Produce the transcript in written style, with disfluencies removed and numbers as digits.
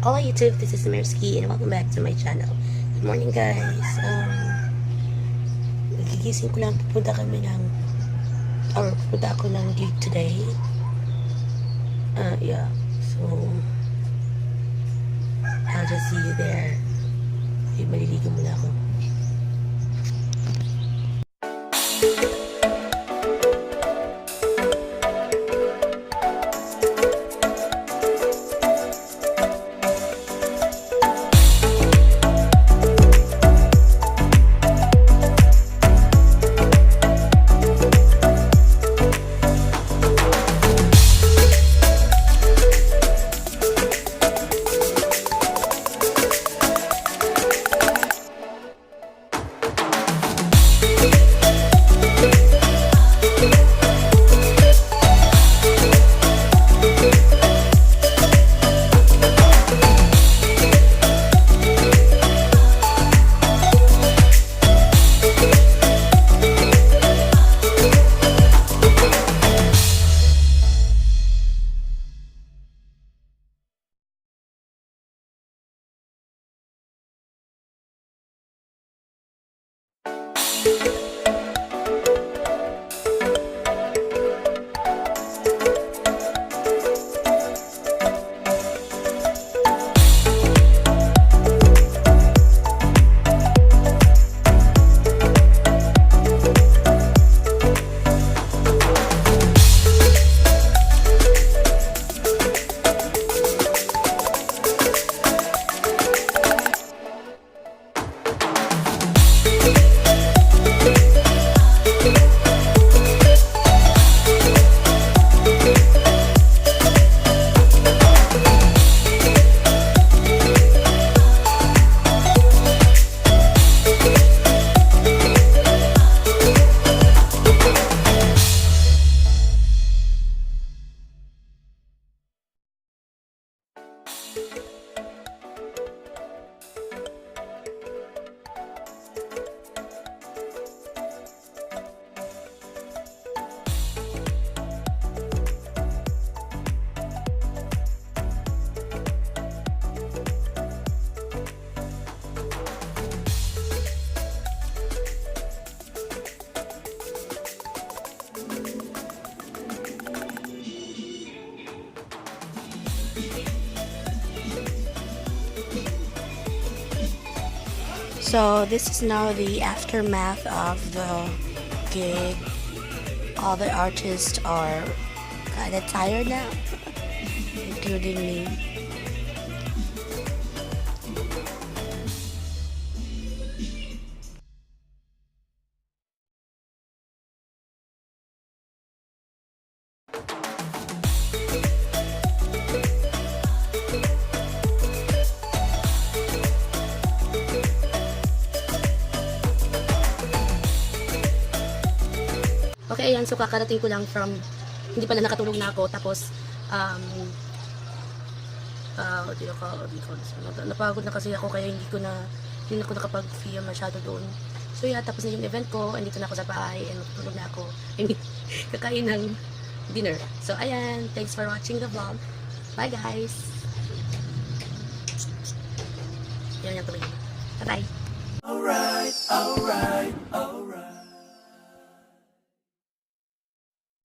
Hola YouTube, this is Mirski and welcome back to my channel. Good morning guys. Nagigising ko lang, pupunta ako ng gig today. Yeah, so I'll just see you there. Maliligo muna ako. So this is now the aftermath of the gig. All the artists are kind of tired now, including me. Okay, ayan. So, kakarating ko lang from, hindi pala nakatulog na ako. Tapos, napagod na kasi ako kaya hindi na ako nakapag-film masyado doon. So, yeah, tapos na yung event ko. Andito na ako sa bahay and matutulog na ako. I mean, kakain ng dinner. So, ayan. Thanks for watching the vlog. Bye, guys. Yan yung tuloy. Bye-bye. Alright, alright, alright.